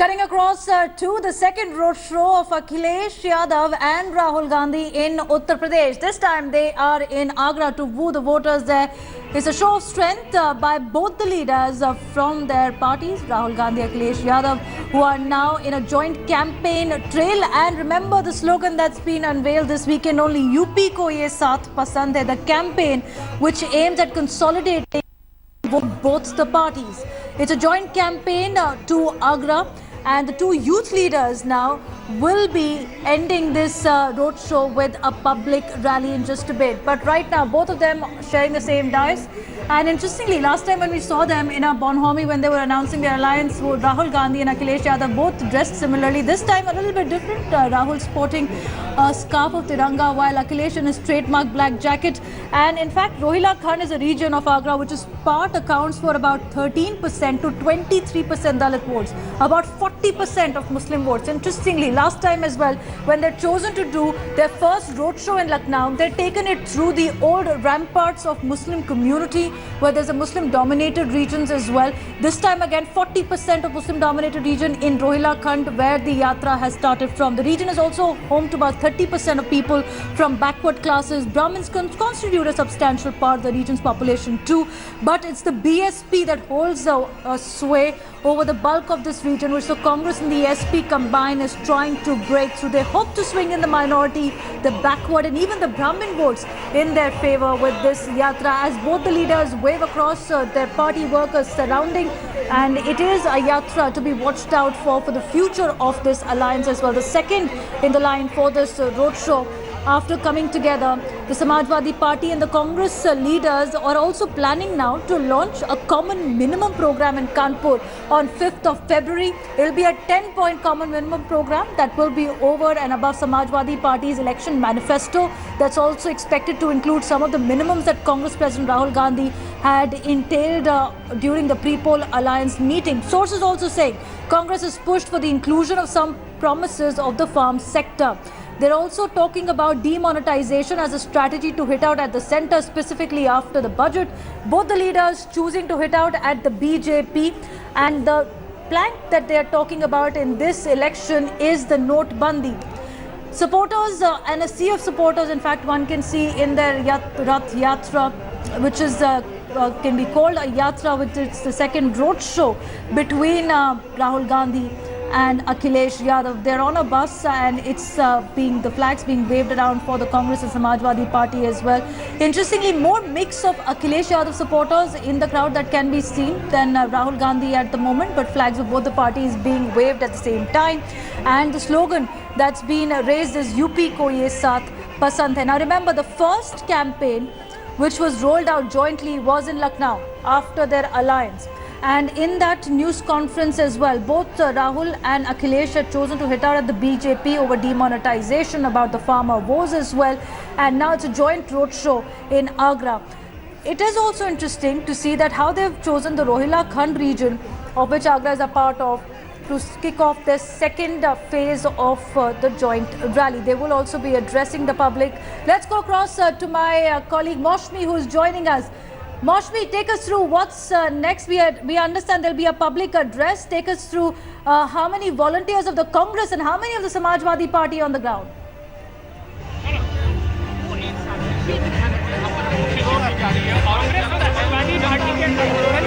Cutting across to the second road show of Akhilesh Yadav and Rahul Gandhi in Uttar Pradesh. This time they are in Agra to woo the voters there. It's a show of strength by both the leaders from their parties, Rahul Gandhi, Akhilesh Yadav, who are now in a joint campaign trail. And remember the slogan that's been unveiled this weekend, only UP ko ye saath pasand hai, the campaign which aims at consolidating both the parties. It's a joint campaign to Agra, and the two youth leaders now will be ending this road show with a public rally in just a bit. But right now, both of them sharing the same dais. And interestingly, last time when we saw them in a Bonhomie when they were announcing their alliance, Rahul Gandhi and Akhilesh Yadav both dressed similarly. This time a little bit different. Rahul sporting a scarf of Tiranga while Akhilesh in his trademark black jacket. And in fact, Rohila Khand is a region of Agra which is part accounts for about 13% to 23% Dalit votes, about 40% of Muslim votes. Interestingly, last time as well, when they're chosen to do their first roadshow in Lucknow, they're taken it through the old ramparts of Muslim community, where there's a Muslim dominated regions as well. This time again, 40% of Muslim dominated region in Rohila Khand, where the yatra has started from. The region is also home to about 30% of people from backward classes. Brahmins constitute a substantial part of the region's population too, but it's the BSP that holds the sway over the bulk of this region, which the Congress and the SP combined is trying to break through. They hope to swing in the minority, the backward and even the Brahmin votes in their favor with this yatra, as both the leaders wave across their party workers surrounding. And it is a yatra to be watched out for the future of this alliance as well. The second in the line for this roadshow. After coming together, the Samajwadi Party and the Congress leaders are also planning now to launch a common minimum program in Kanpur on 5th of February. It will be a 10-point common minimum program that will be over and above Samajwadi Party's election manifesto. That's also expected to include some of the minimums that Congress President Rahul Gandhi had entailed during the pre-poll alliance meeting. Sources also saying Congress has pushed for the inclusion of some promises of the farm sector. They're also talking about demonetization as a strategy to hit out at the centre, specifically after the budget. Both the leaders choosing to hit out at the BJP, and the plank that they are talking about in this election is the Note Bandi. Supporters and a sea of supporters, in fact, one can see in their Rath Yatra, which is can be called a yatra, which is the second road show between Rahul Gandhi and Akhilesh Yadav. They're on a bus, and it's the flags being waved around for the Congress and Samajwadi Party as well. Interestingly, more mix of Akhilesh Yadav supporters in the crowd that can be seen than Rahul Gandhi at the moment, but flags of both the parties being waved at the same time. And the slogan that's been raised is UP ko ye saath pasand hai. Now remember, the first campaign which was rolled out jointly was in Lucknow after their alliance. And in that news conference as well, both Rahul and Akhilesh had chosen to hit out at the BJP over demonetization, about the farmer woes as well. And now it's a joint roadshow in Agra. It is also interesting to see that how they've chosen the Rohila Khand region, of which Agra is a part of, to kick off their second phase of the joint rally. They will also be addressing the public. Let's go across to my colleague Maushmi, who is joining us. Maushmi, take us through what's next. We understand there'll be a public address. Take us through how many volunteers of the Congress and how many of the Samajwadi Party on the ground?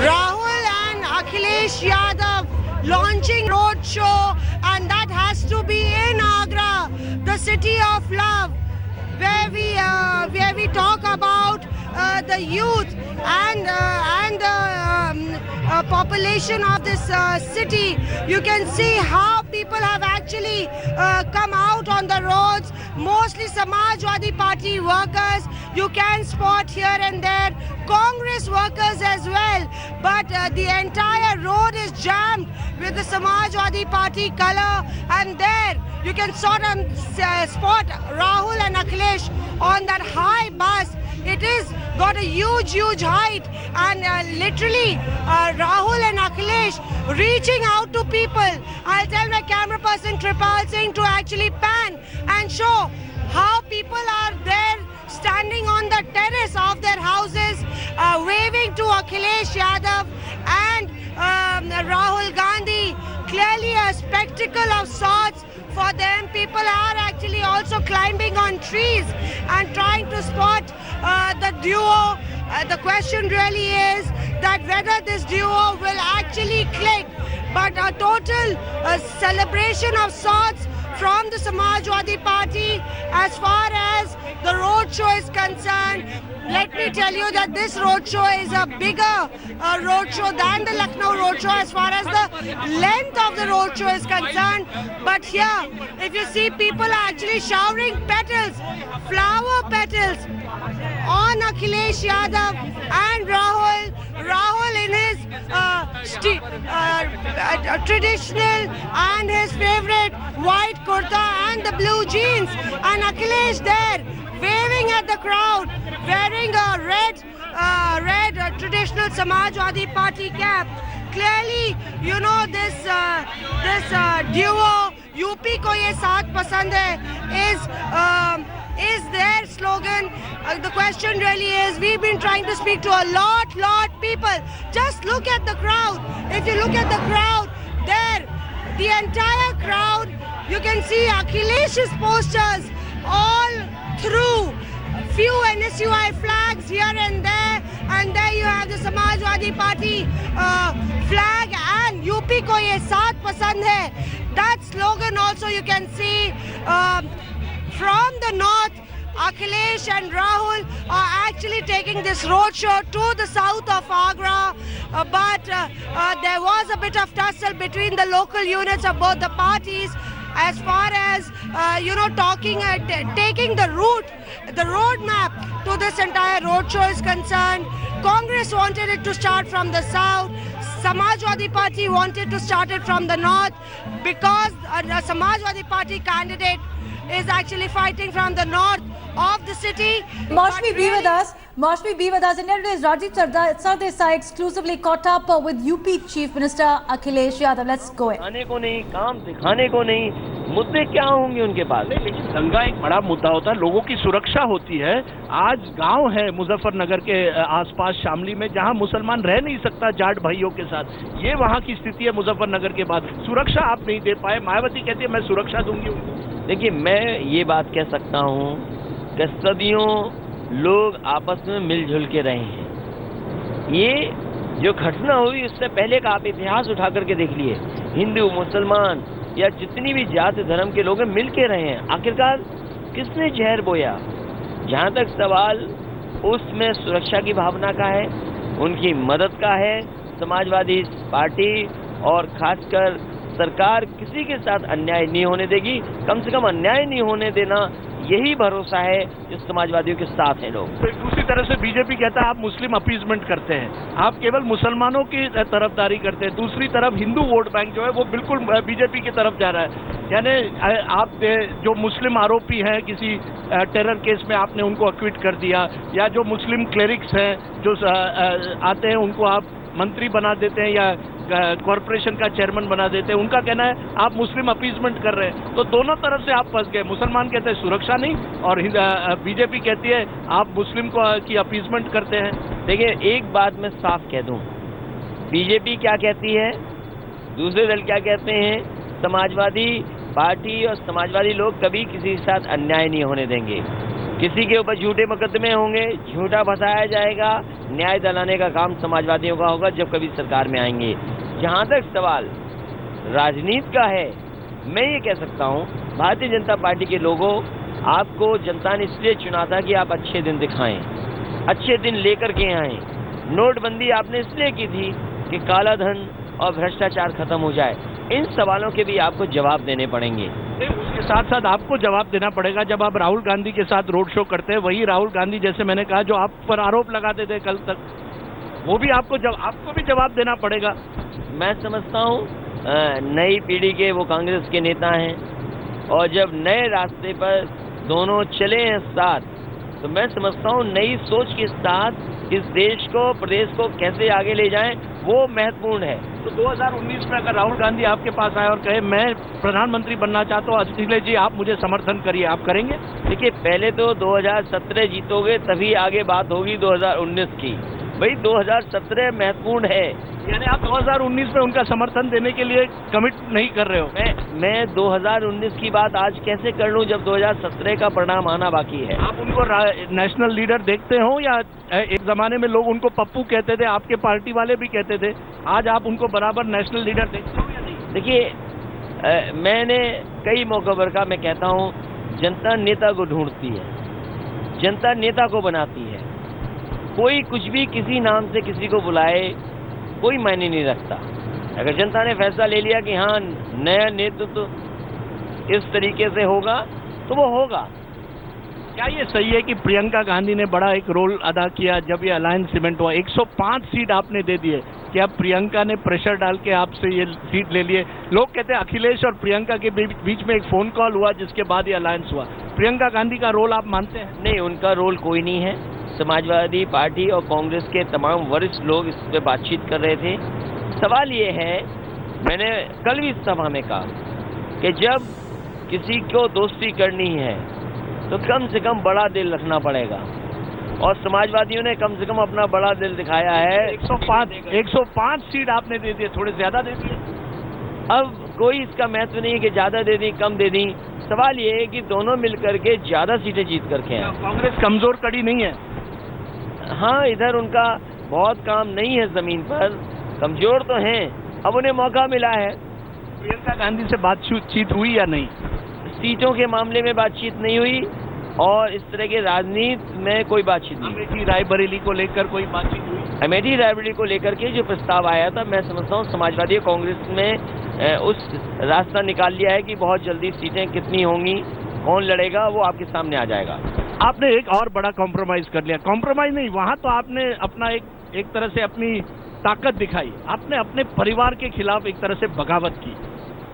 Rahul and Akhilesh Yadav launching road show, and that has to be in Agra, the city of love, where we talk about the youth and the population of this city. You can see how people have actually come out on the roads, mostly Samajwadi Party workers. You can spot here and there Congress workers as well, but the entire road is jammed with the Samajwadi Party color, and there you can sort of spot Rahul and Akhilesh on that high bus. It is got a huge height, and literally Rahul and Akhilesh reaching out to people. I'll tell my camera person Tripal Singh to actually pan and show how people are there standing on the terrace of their houses, waving to Akhilesh Yadav and Rahul Gandhi. Clearly a spectacle of sorts for them. People are actually also climbing on trees and trying to spot the duo. The question really is that whether this duo will actually click, but a total celebration of sorts from the Samajwadi Party as far as the roadshow is concerned. Let me tell you that this roadshow is a bigger roadshow than the Lucknow roadshow as far as the length of the roadshow is concerned. But here, if you see, people are actually showering petals, flower petals on Akhilesh Yadav and Rahul. Rahul in his traditional and his favorite white kurta and the blue jeans, and Akhilesh there waving at the crowd, wearing a red traditional Samajwadi Party cap. Clearly, you know, this duo UP ko ye saath pasand hai is their slogan. The question really is, we've been trying to speak to a lot people. Just look at the crowd. If you look at the crowd there, the entire crowd, you can see Akhilesh's posters all through. Few NSUI flags here and there you have the Samajwadi Party flag and UP ko ye saath pasand hai. That slogan also you can see from the north. Akhilesh and Rahul are actually taking this roadshow to the south of Agra, but there was a bit of tussle between the local units of both the parties as far as taking the roadmap to this entire roadshow is concerned. Congress wanted it to start from the south. Samajwadi Party wanted to start it from the north because a Samajwadi Party candidate is actually fighting from the north of the city. Maushmi, be with us. Maushmi, be with us. In yesterday's Rajiv Sardesai exclusively caught up with UP Chief Minister Akhilesh Yadav. Let's go ahead. खाने को नहीं, काम दिखाने को नहीं, मुद्दे क्या होंगे उनके पास? लेकिन दंगा एक बड़ा मुद्दा होता है, लोगों की सुरक्षा होती है। आज गांव है मुजफ्फरनगर के आसपास शामली में जहां मुसलमान रह नहीं सकता जाट भाइयों के साथ। ये वहां की स्थिति है मुजफ्फरनगर के बाद। सुरक्षा आप नहीं दे पाए। मायावती कहती है मैं सुरक्षा दूंगी। देखिए, मैं ये बात कह सकता हूँ कि सदियों लोग आपस में मिलजुल के रहे हैं। ये जो घटना हुई उससे पहले का आप इतिहास उठा करके देख लिए, हिंदू मुसलमान या जितनी भी जाति धर्म के लोग मिल के रहे हैं। आखिरकार किसने जहर बोया? जहाँ तक सवाल उसमें सुरक्षा की भावना का है, उनकी मदद का है। समाजवादी पार्टी और खासकर सरकार किसी के साथ अन्याय नहीं होने देगी। कम से कम अन्याय नहीं होने देना, यही भरोसा है जो समाजवादियों के साथ हैं लोग। तो दूसरी तरफ से बीजेपी कहता है आप मुस्लिम अपीजमेंट करते हैं, आप केवल मुसलमानों की तरफदारी करते हैं। दूसरी तरफ हिंदू वोट बैंक जो है वो बिल्कुल बीजेपी की तरफ जा रहा है। यानी आप जो मुस्लिम आरोपी हैं किसी टेरर केस में आपने उनको एक्विट कर दिया, या जो मुस्लिम क्लेरिक्स हैं जो आते हैं उनको आप मंत्री बना देते हैं या कॉरपोरेशन का चेयरमैन बना देते हैं। उनका कहना है आप मुस्लिम अपीजमेंट कर रहे हैं। तो दोनों तरफ से आप फंस गए। मुसलमान कहते हैं सुरक्षा नहीं और बीजेपी कहती है आप मुस्लिम की अपीजमेंट करते हैं। देखिए, एक बात मैं साफ कह दूं, बीजेपी क्या कहती है, दूसरे दल क्या कहते हैं। समाजवादी पार्टी और समाजवादी लोग कभी किसी के साथ अन्याय नहीं होने देंगे। किसी के ऊपर झूठे मुकदमे होंगे, झूठा बताया जाएगा, न्याय दिलाने का काम समाजवादियों का होगा जब कभी सरकार में आएंगे। जहां तक सवाल राजनीति का है, मैं ये कह सकता हूं, भारतीय जनता पार्टी के लोगों, आपको जनता ने इसलिए चुना था कि आप अच्छे दिन दिखाएं, अच्छे दिन लेकर के आएं। नोटबंदी आपने इसलिए की थी कि काला धन और भ्रष्टाचार खत्म हो जाए। इन सवालों के भी आपको जवाब देने पड़ेंगे। उसके साथ साथ आपको जवाब देना पड़ेगा जब आप राहुल गांधी के साथ रोड शो करते हैं। वही राहुल गांधी, जैसे मैंने कहा, जो आप पर आरोप लगाते थे कल तक, वो भी आपको भी जवाब देना पड़ेगा। मैं समझता हूँ नई पीढ़ी के वो कांग्रेस के नेता हैं और जब नए रास्ते पर दोनों चले हैं साथ, तो मैं समझता हूँ नई सोच के साथ इस देश को, प्रदेश को कैसे आगे ले जाएं, वो महत्वपूर्ण है। तो 2019 में अगर राहुल गांधी आपके पास आए और कहे मैं प्रधानमंत्री बनना चाहता हूँ, अखिलेश जी आप मुझे समर्थन करिए, आप करेंगे? देखिए, पहले तो 2017 जीतोगे तभी आगे बात होगी 2019 की। भाई 2017 महत्वपूर्ण है। यानी आप 2019 में उनका समर्थन देने के लिए कमिट नहीं कर रहे हो? मैं 2019 की बात आज कैसे कर लूं जब 2017 का परिणाम आना बाकी है। आप उनको नेशनल लीडर देखते हो, या एक जमाने में लोग उनको पप्पू कहते थे, आपके पार्टी वाले भी कहते थे, आज आप उनको बराबर नेशनल लीडर देखते हो या नहीं? देखिए, मैंने कई मौकों पर कहा, मैं कहता हूं जनता नेता को ढूंढती है, जनता नेता को बनाती है। कोई कुछ भी किसी नाम से किसी को बुलाए कोई मायने नहीं रखता। अगर जनता ने फैसला ले लिया कि हाँ नया नेतृत्व इस तरीके से होगा तो वो होगा। क्या ये सही है कि प्रियंका गांधी ने बड़ा एक रोल अदा किया जब ये अलायंस सीमेंट हुआ? 105 सीट आपने दे दिए कि अब प्रियंका ने प्रेशर डाल के आपसे ये सीट ले लिए। लोग कहते हैं अखिलेश और प्रियंका के बीच में एक फोन कॉल हुआ जिसके बाद ये अलायंस हुआ। प्रियंका गांधी का रोल आप मानते हैं? नहीं, उनका रोल कोई नहीं है। समाजवादी पार्टी और कांग्रेस के तमाम वरिष्ठ लोग इस पे बातचीत कर रहे थे। सवाल ये है, मैंने कल भी इस सभा में कहा कि जब किसी को दोस्ती करनी है तो कम से कम बड़ा दिल रखना पड़ेगा, और समाजवादियों ने कम से कम अपना बड़ा दिल दिखाया है। 105 सीट आपने दे दिए, थोड़े ज्यादा दे दिए। अब कोई इसका महत्व नहीं है कि ज्यादा दे दी कम दे दी। सवाल ये है कि दोनों मिलकर के ज्यादा सीटें जीत करके हैं। कांग्रेस कमजोर कड़ी नहीं है? हाँ, इधर उनका बहुत काम नहीं है, जमीन पर कमजोर तो हैं, अब उन्हें मौका मिला है। प्रियंका गांधी से बातचीत हुई या नहीं? सीटों के मामले में बातचीत नहीं हुई, और इस तरह के राजनीति में कोई बातचीत नहीं। अमेठी रायबरेली को लेकर कोई बातचीत हुई? अमेठी रायबरेली को लेकर के जो प्रस्ताव आया था, मैं समझता हूँ समाजवादी कांग्रेस में उस रास्ता निकाल लिया है कि बहुत जल्दी सीटें कितनी होंगी, कौन लड़ेगा, वो आपके सामने आ जाएगा। आपने एक और बड़ा कॉम्प्रोमाइज कर लिया। कॉम्प्रोमाइज नहीं, वहां तो आपने अपना एक तरह से अपनी ताकत दिखाई। आपने अपने परिवार के खिलाफ एक तरह से बगावत की।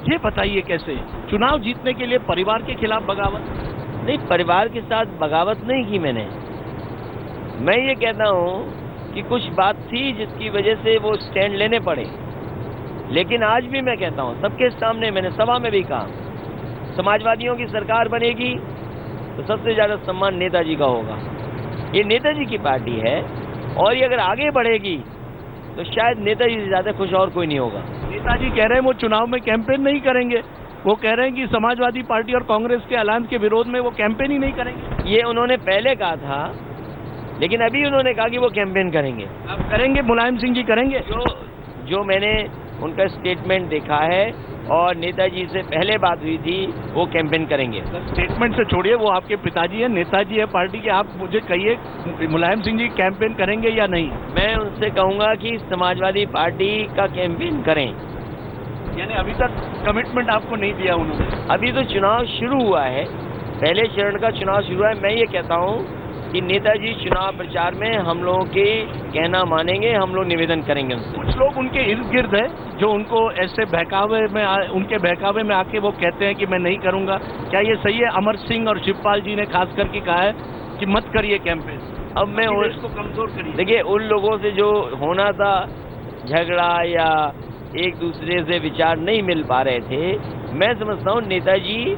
ये बताइए कैसे? चुनाव जीतने के लिए परिवार के खिलाफ बगावत? नहीं, परिवार के साथ बगावत नहीं की मैंने। मैं ये कहता हूँ कि कुछ बात थी जिसकी वजह से वो स्टैंड लेने पड़े, लेकिन आज भी मैं कहता हूँ सबके सामने, मैंने सभा में भी कहा, समाजवादियों की सरकार बनेगी तो सबसे ज्यादा सम्मान नेताजी का होगा। ये नेताजी की पार्टी है, और ये अगर आगे बढ़ेगी तो शायद नेताजी से ज्यादा खुश और कोई नहीं होगा। नेताजी कह रहे हैं वो चुनाव में कैंपेन नहीं करेंगे। वो कह रहे हैं कि समाजवादी पार्टी और कांग्रेस के अलायंस के विरोध में वो कैंपेन ही नहीं करेंगे। ये उन्होंने पहले कहा था, लेकिन अभी उन्होंने कहा कि वो कैंपेन करेंगे। अब करेंगे? मुलायम सिंह जी करेंगे? जो मैंने उनका स्टेटमेंट देखा है, और नेताजी से पहले बात हुई थी, वो कैंपेन करेंगे। स्टेटमेंट से छोड़िए, वो आपके पिताजी हैं, नेताजी है पार्टी के। आप मुझे कहिए, मुलायम सिंह जी कैंपेन करेंगे या नहीं? मैं उनसे कहूंगा कि समाजवादी पार्टी का कैंपेन करें। यानी अभी तक कमिटमेंट आपको नहीं दिया उन्होंने? अभी तो चुनाव शुरू हुआ है, पहले चरण का चुनाव शुरू हुआ है। मैं ये कहता हूँ कि नेताजी चुनाव प्रचार में हम लोगों के कहना मानेंगे, हम लोग निवेदन करेंगे उनसे। कुछ लोग उनके इर्द गिर्द है जो उनको ऐसे उनके बहकावे में आके वो कहते हैं कि मैं नहीं करूंगा। क्या ये सही है? अमर सिंह और शिवपाल जी ने खास करके कहा है कि मत करिए कैंपेन, अब मैं इसको कमजोर करिए। देखिए, उन लोगों से जो होना था झगड़ा या एक दूसरे से विचार नहीं मिल पा रहे थे, मैं समझता हूँ नेताजी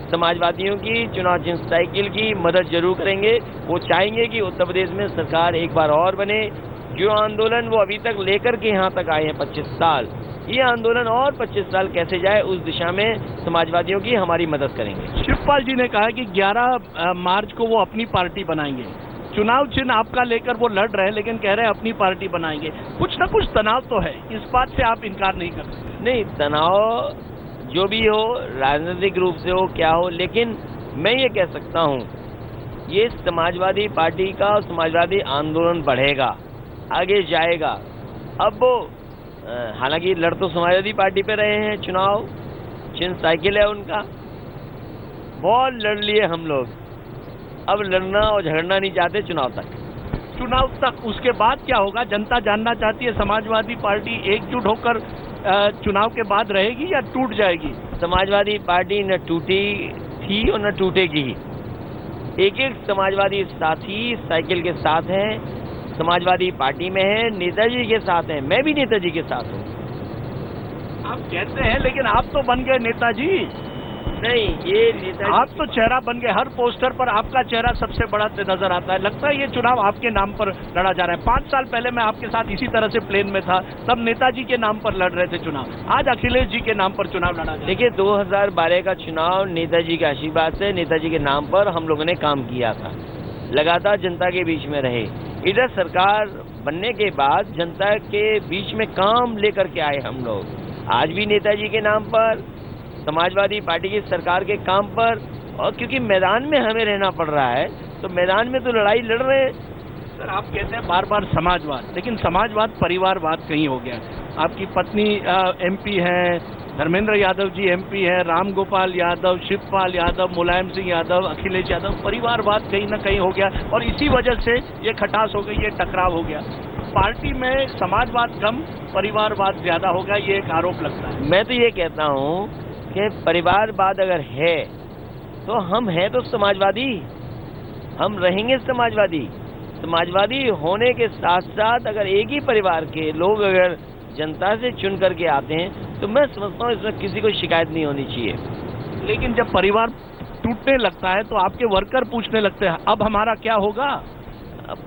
समाजवादियों की चुनाव चिन्ह साइकिल की मदद जरूर करेंगे। वो चाहेंगे कि उत्तर प्रदेश में सरकार एक बार और बने। जो आंदोलन वो अभी तक लेकर के यहाँ तक आए हैं 25 साल, ये आंदोलन और 25 साल कैसे जाए उस दिशा में समाजवादियों की हमारी मदद करेंगे। शिवपाल जी ने कहा कि 11 मार्च को वो अपनी पार्टी बनाएंगे। चुनाव चिन्ह आपका लेकर वो लड़ रहे हैं, लेकिन कह रहे हैं अपनी पार्टी बनाएंगे। कुछ ना कुछ तनाव तो है, इस बात से आप इनकार नहीं कर सकते। नहीं, तनाव जो भी हो, राजनीतिक रूप से हो, क्या हो, लेकिन मैं ये कह सकता हूँ ये समाजवादी पार्टी का समाजवादी आंदोलन बढ़ेगा, आगे जाएगा। अब वो हालांकि लड़ तो समाजवादी पार्टी पे रहे हैं, चुनाव चिन्ह साइकिल है उनका, बहुत लड़ लिए हम लोग, अब लड़ना और झगड़ना नहीं चाहते चुनाव तक। उसके बाद क्या होगा? जनता जानना चाहती है। समाजवादी पार्टी एकजुट होकर चुनाव के बाद रहेगी या टूट जाएगी? समाजवादी पार्टी न टूटी थी और न टूटेगी। एक एक समाजवादी साथी साइकिल के साथ हैं, समाजवादी पार्टी में है, नेताजी के साथ हैं। मैं भी नेताजी के साथ हूँ। आप कहते हैं, लेकिन आप तो बन गए नेताजी। नहीं, ये नेताजी आप तो चेहरा बन गए, हर पोस्टर पर आपका चेहरा सबसे बड़ा नजर आता है। लगता है ये चुनाव आपके नाम पर लड़ा जा रहा है। 5 साल पहले मैं आपके साथ इसी तरह से प्लेन में था, तब नेताजी के नाम पर लड़ रहे थे चुनाव। आज अखिलेश जी के नाम पर चुनाव लड़ा जा रहा है। देखिए, 2012 का चुनाव नेताजी के आशीर्वाद से, नेताजी के नाम पर हम लोगों ने काम किया था, लगातार जनता के बीच में रहे। इधर सरकार बनने के बाद जनता के बीच में काम लेकर के आए हम लोग। आज भी नेताजी के नाम पर, समाजवादी पार्टी की सरकार के काम पर, और क्योंकि मैदान में हमें रहना पड़ रहा है तो मैदान में तो लड़ाई लड़ रहे हैं। सर, आप कहते हैं बार बार समाजवाद, लेकिन समाजवाद परिवारवाद कहीं हो गया। आपकी पत्नी एमपी हैं, धर्मेंद्र यादव जी एमपी हैं, रामगोपाल यादव, शिवपाल यादव, मुलायम सिंह यादव, अखिलेश यादव, परिवारवाद कहीं ना कहीं हो गया और इसी वजह से ये खटास हो गई, ये टकराव हो गया। पार्टी में समाजवाद कम, परिवारवाद ज्यादा होगा, ये एक आरोप लगता है। मैं तो ये कहता हूँ कि परिवारवाद अगर है तो हम हैं तो समाजवादी, हम रहेंगे समाजवादी। समाजवादी होने के साथ साथ अगर एक ही परिवार के लोग अगर जनता से चुन करके आते हैं तो मैं समझता हूँ इसमें किसी को शिकायत नहीं होनी चाहिए। लेकिन जब परिवार टूटने लगता है तो आपके वर्कर पूछने लगते हैं अब हमारा क्या होगा।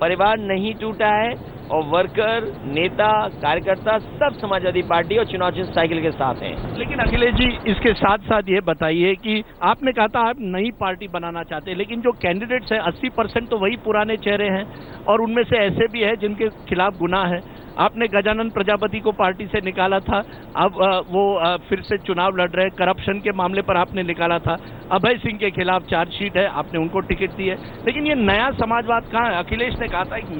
परिवार नहीं टूटा है और वर्कर, नेता, कार्यकर्ता सब समाजवादी पार्टी और चुनाव चिन्ह साइकिल के साथ हैं। लेकिन अखिलेश जी, इसके साथ साथ ये बताइए कि आपने कहा था आप नई पार्टी बनाना चाहते हैं, लेकिन जो कैंडिडेट्स हैं 80% तो वही पुराने चेहरे हैं और उनमें से ऐसे भी हैं जिनके खिलाफ गुनाह है। आपने गजानन प्रजापति को पार्टी से निकाला था, अब वो फिर से चुनाव लड़ रहे हैं। करप्शन के मामले पर आपने निकाला था। अभय सिंह के खिलाफ चार्जशीट है, आपने उनको टिकट दी है। लेकिन ये नया समाजवाद कहाँ है? अखिलेश ने कहा था एक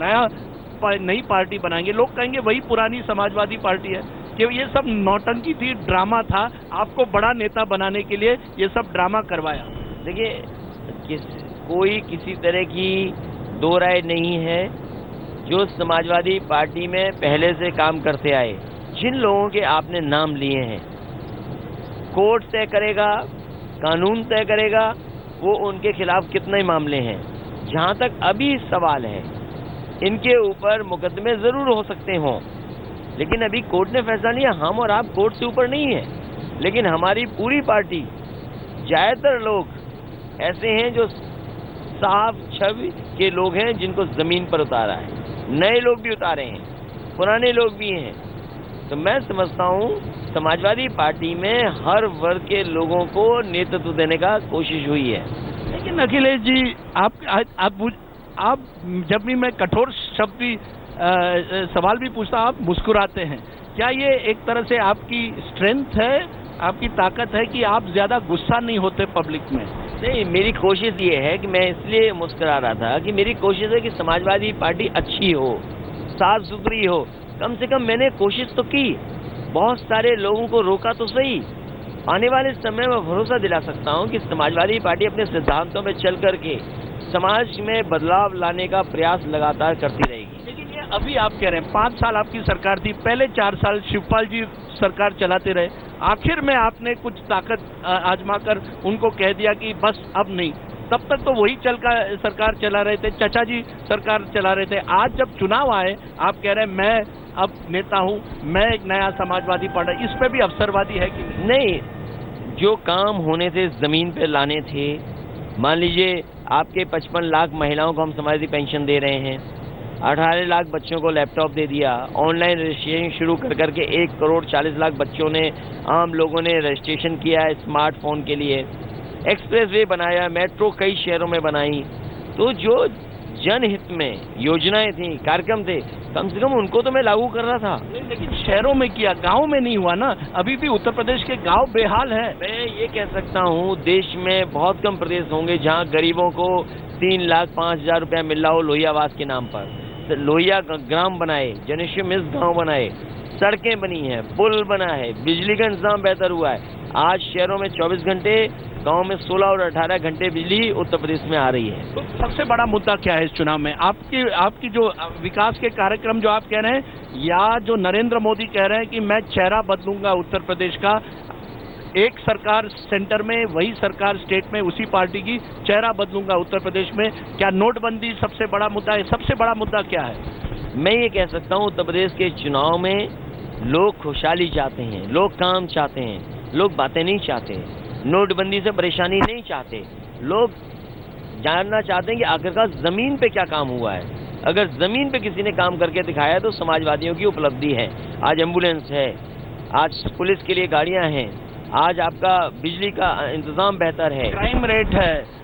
नई पार्टी बनाएंगे, लोग कहेंगे वही पुरानी समाजवादी पार्टी है कि ये सब नौटंकी थी, ड्रामा था, आपको बड़ा नेता बनाने के लिए ये सब ड्रामा करवाया। देखिए, कोई किसी तरह की दो राय नहीं है। जो समाजवादी पार्टी में पहले से काम करते आए, जिन लोगों के आपने नाम लिए हैं, कोर्ट तय करेगा, कानून तय करेगा वो उनके खिलाफ कितने मामले हैं। जहां तक अभी सवाल है, इनके ऊपर मुकदमे जरूर हो सकते हों, लेकिन अभी कोर्ट ने फैसला लिया। हम और आप कोर्ट से ऊपर नहीं है, लेकिन हमारी पूरी पार्टी, ज्यादातर लोग ऐसे हैं जो साफ छवि के लोग हैं जिनको जमीन पर उतारा है। नए लोग भी उतारे हैं, पुराने लोग भी हैं। तो मैं समझता हूँ समाजवादी पार्टी में हर वर्ग के लोगों को नेतृत्व देने का कोशिश हुई है। लेकिन अखिलेश जी, आप जब भी मैं कठोर शब्द भी सवाल भी पूछता आप मुस्कुराते हैं। क्या ये एक तरह से आपकी स्ट्रेंथ है, आपकी ताकत है कि आप ज्यादा गुस्सा नहीं होते पब्लिक में? नहीं, मेरी कोशिश ये है कि मैं इसलिए मुस्कुरा रहा था कि मेरी कोशिश है कि समाजवादी पार्टी अच्छी हो, साफ सुथरी हो। कम से कम मैंने कोशिश तो की, बहुत सारे लोगों को रोका तो सही। आने वाले समय में भरोसा दिला सकता हूँ कि समाजवादी पार्टी अपने सिद्धांतों में चल करके समाज में बदलाव लाने का प्रयास लगातार करती रहेगी। लेकिन ये अभी आप कह रहे हैं 5 साल आपकी सरकार थी, पहले 4 साल शिवपाल जी सरकार चलाते रहे, आखिर में आपने कुछ ताकत आजमाकर उनको कह दिया कि बस अब नहीं। तब तक तो वही सरकार चला रहे थे, चाचा जी सरकार चला रहे थे। आज जब चुनाव आए, आप कह रहे हैं मैं अब नेता हूँ, मैं एक नया समाजवादी पार्टी, इस पे भी अवसरवादी है कि नहीं? जो काम होने थे जमीन पे लाने थे, मान लीजिए आपके 55 लाख महिलाओं को हम समाजवादी पेंशन दे रहे हैं, 18 लाख बच्चों को लैपटॉप दे दिया, ऑनलाइन रजिस्ट्रेशन शुरू कर करके 1 करोड़ 40 लाख बच्चों ने, आम लोगों ने रजिस्ट्रेशन किया है स्मार्टफोन के लिए, एक्सप्रेसवे बनाया, मेट्रो कई शहरों में बनाई। तो जो जनहित में योजनाएं थी, कार्यक्रम थे, कम से कम उनको तो मैं लागू कर रहा था। लेकिन शहरों में किया, गांव में नहीं हुआ ना। अभी भी उत्तर प्रदेश के गांव बेहाल है। मैं ये कह सकता हूँ देश में बहुत कम प्रदेश होंगे जहाँ गरीबों को 3 लाख 5 हजार रुपया मिल रहा हो लोहिया आवास के नाम पर। लोहिया ग्राम बनाए, जनशिव मिस गाँव बनाए, सड़कें बनी हैं, पुल बना है, बिजली का इंतजाम बेहतर हुआ है। आज शहरों में 24 घंटे, गांव में 16 और 18 घंटे बिजली उत्तर प्रदेश में आ रही है। तो सबसे बड़ा मुद्दा क्या है इस चुनाव में? आपकी जो विकास के कार्यक्रम जो आप कह रहे हैं, या जो नरेंद्र मोदी कह रहे हैं कि मैं चेहरा बदलूंगा उत्तर प्रदेश का, एक सरकार सेंटर में, वही सरकार स्टेट में, उसी पार्टी की, चेहरा बदलूंगा उत्तर प्रदेश में। क्या नोटबंदी सबसे बड़ा मुद्दा है? सबसे बड़ा मुद्दा क्या है? मैं ये कह सकता हूँ उत्तर प्रदेश के चुनाव में लोग खुशहाली चाहते हैं, लोग काम चाहते हैं, लोग बातें नहीं चाहते। नोटबंदी से परेशानी नहीं चाहते। लोग जानना चाहते हैं कि आखिरकार ज़मीन पे क्या काम हुआ है। अगर ज़मीन पे किसी ने काम करके दिखाया तो समाजवादियों की उपलब्धि है। आज एम्बुलेंस है, आज पुलिस के लिए गाड़ियां हैं, आज आपका बिजली का इंतज़ाम बेहतर है, क्राइम रेट है।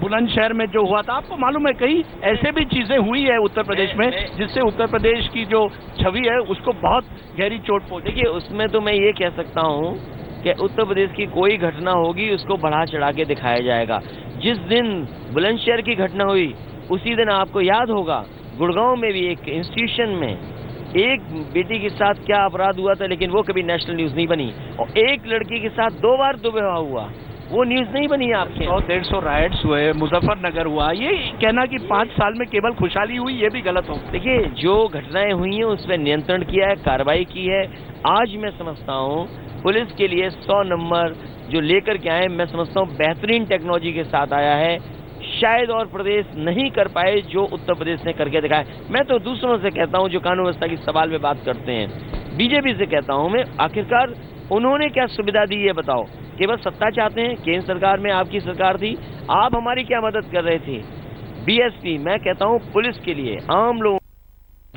बुलंदशहर में जो हुआ था, आपको मालूम है कई ऐसे भी चीजें हुई है उत्तर प्रदेश में जिससे उत्तर प्रदेश की जो छवि है उसको बहुत गहरी चोट पहुंची। देखिए, उसमें तो मैं ये कह सकता हूँ कि उत्तर प्रदेश की कोई घटना होगी उसको बढ़ा चढ़ा के दिखाया जाएगा। जिस दिन बुलंदशहर की घटना हुई उसी दिन आपको याद होगा गुड़गांव में भी एक इंस्टीट्यूशन में एक बेटी के साथ क्या अपराध हुआ था, लेकिन वो कभी नेशनल न्यूज़ नहीं बनी। और एक लड़की के साथ 2 बार दुर्व्यवहार हुआ, वो न्यूज़ नहीं बनी आपके। 100-150 राइट्स हुए, मुजफ्फरनगर हुआ। ये कहना कि 5 साल में केवल खुशहाली हुई, ये भी गलत हो। देखिए, जो घटनाएं हुई हैं उस पर नियंत्रण किया है, कार्रवाई की है। आज मैं समझता हूँ पुलिस के लिए 100 नंबर जो लेकर के आए, मैं समझता हूँ बेहतरीन टेक्नोलॉजी के साथ आया है। शायद और प्रदेश नहीं कर पाए जो उत्तर प्रदेश ने करके दिखाया। मैं तो दूसरों से कहता हूँ जो कानून व्यवस्था की सवाल में बात करते हैं, बीजेपी से कहता हूँ मैं, आखिरकार उन्होंने क्या सुविधा दी है बताओ? केवल सत्ता चाहते हैं। केंद्र सरकार में आपकी सरकार थी, आप हमारी क्या मदद कर रहे थे? बीएसपी, मैं कहता हूँ पुलिस के लिए, आम लोगों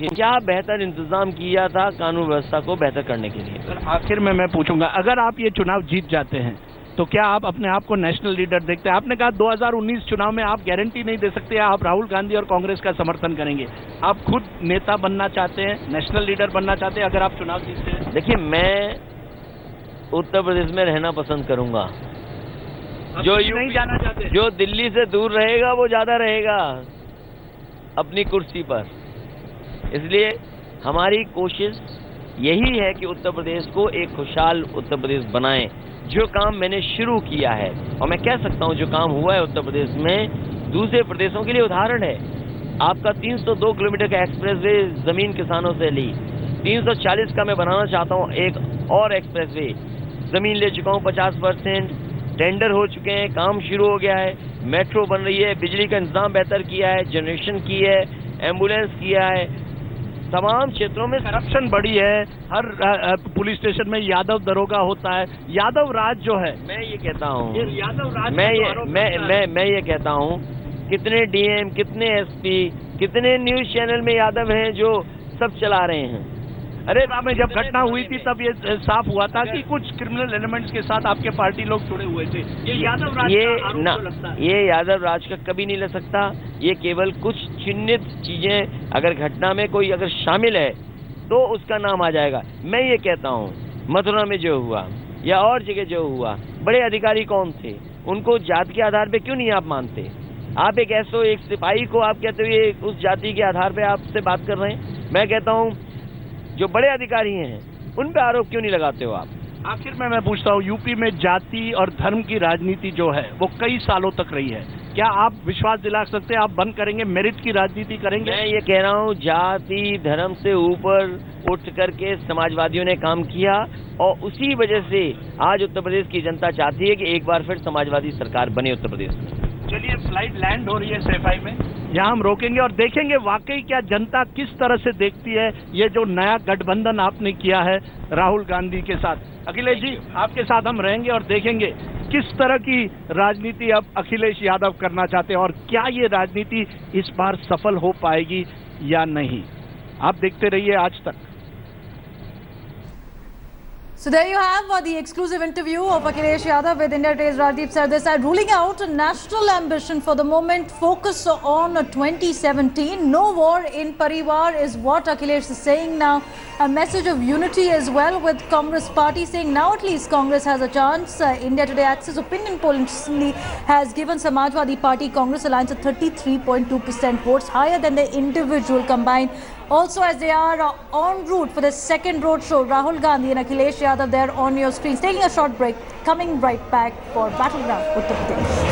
क्या बेहतर इंतजाम किया था कानून व्यवस्था को बेहतर करने के लिए। सर, आखिर में मैं पूछूंगा, अगर आप ये चुनाव जीत जाते हैं तो क्या आप अपने आप को नेशनल लीडर देखते हैं? आपने कहा 2019 चुनाव में आप गारंटी नहीं दे सकते, आप राहुल गांधी और कांग्रेस का समर्थन करेंगे। आप खुद नेता बनना चाहते हैं, नेशनल लीडर बनना चाहते हैं अगर आप चुनाव जीतते हैं? देखिए, मैं उत्तर प्रदेश में रहना पसंद करूंगा। जो नहीं जाना चाहते, जो दिल्ली से दूर रहेगा वो ज्यादा रहेगा अपनी कुर्सी पर। इसलिए हमारी कोशिश यही है कि उत्तर प्रदेश को एक खुशहाल उत्तर प्रदेश बनाएं। जो काम मैंने शुरू किया है, और मैं कह सकता हूं जो काम हुआ है उत्तर प्रदेश में दूसरे प्रदेशों के लिए उदाहरण है। आपका 302 किलोमीटर का एक्सप्रेसवे जमीन किसानों से ली, 340 का मैं बनाना चाहता हूं एक और एक्सप्रेसवे, जमीन ले चुका हूं 50%, टेंडर हो चुके हैं, काम शुरू हो गया है, मेट्रो बन रही है, बिजली का इंतजाम बेहतर किया है, जनरेशन की है, एम्बुलेंस किया है। तमाम क्षेत्रों में करप्शन बढ़ी है, हर पुलिस स्टेशन में यादव दरोगा होता है, यादव राज जो है। मैं ये कहता हूँ, यादव राज मैं ये कहता हूँ, कितने डीएम, कितने एसपी, कितने न्यूज चैनल में यादव हैं जो सब चला रहे हैं। अरे में जब घटना हुई थी तब ये साफ हुआ था कि कुछ क्रिमिनल एलिमेंट्स के साथ आपके पार्टी लोग जुड़े हुए थे। ये यादव राज का आरोप तो लगता है। ये यादव राज का कभी नहीं लग सकता। ये केवल कुछ चिन्हित चीजें, अगर घटना में कोई अगर शामिल है तो उसका नाम आ जाएगा। मैं ये कहता हूँ, मथुरा में जो हुआ या और जगह जो हुआ, बड़े अधिकारी कौन थे? उनको जाति के आधार पे क्यों नहीं आप मानते? आप एक एक सिपाही को आप कहते हुए उस जाति के आधार पे आपसे बात कर रहे हैं। मैं कहता हूँ जो बड़े अधिकारी हैं उन पे आरोप क्यों नहीं लगाते हो आप? आखिर में मैं पूछता हूँ, यूपी में जाति और धर्म की राजनीति जो है वो कई सालों तक रही है, क्या आप विश्वास दिला सकते हैं आप बंद करेंगे, मेरिट की राजनीति करेंगे? मैं ये कह रहा हूँ, जाति धर्म से ऊपर उठ करके समाजवादियों ने काम किया और उसी वजह से आज उत्तर प्रदेश की जनता चाहती है कि एक बार फिर समाजवादी सरकार बने उत्तर प्रदेश में। चलिए, फ्लाइट लैंड हो रही है सैफई में, यहाँ हम रोकेंगे और देखेंगे वाकई क्या जनता किस तरह से देखती है ये जो नया गठबंधन आपने किया है राहुल गांधी के साथ। अखिलेश जी, आपके साथ हम रहेंगे और देखेंगे किस तरह की राजनीति अब अखिलेश यादव करना चाहते हैं और क्या ये राजनीति इस बार सफल हो पाएगी या नहीं। आप देखते रहिए आज तक। So there you have the exclusive interview of Akhilesh Yadav with India Today's Rajdeep Sardesai, ruling out a national ambition for the moment, focus on 2017. No war in Parivar is what Akhilesh is saying now. A message of unity as well with Congress party, saying now at least Congress has a chance. India Today Access opinion poll interestingly has given Samajwadi Party Congress alliance at 33.2% votes, higher than the individual combined. Also, as they are en route for the second road show, Rahul Gandhi and Akhilesh Yadav there on your screens. Taking a short break, coming right back for Battleground Uttar Pradesh.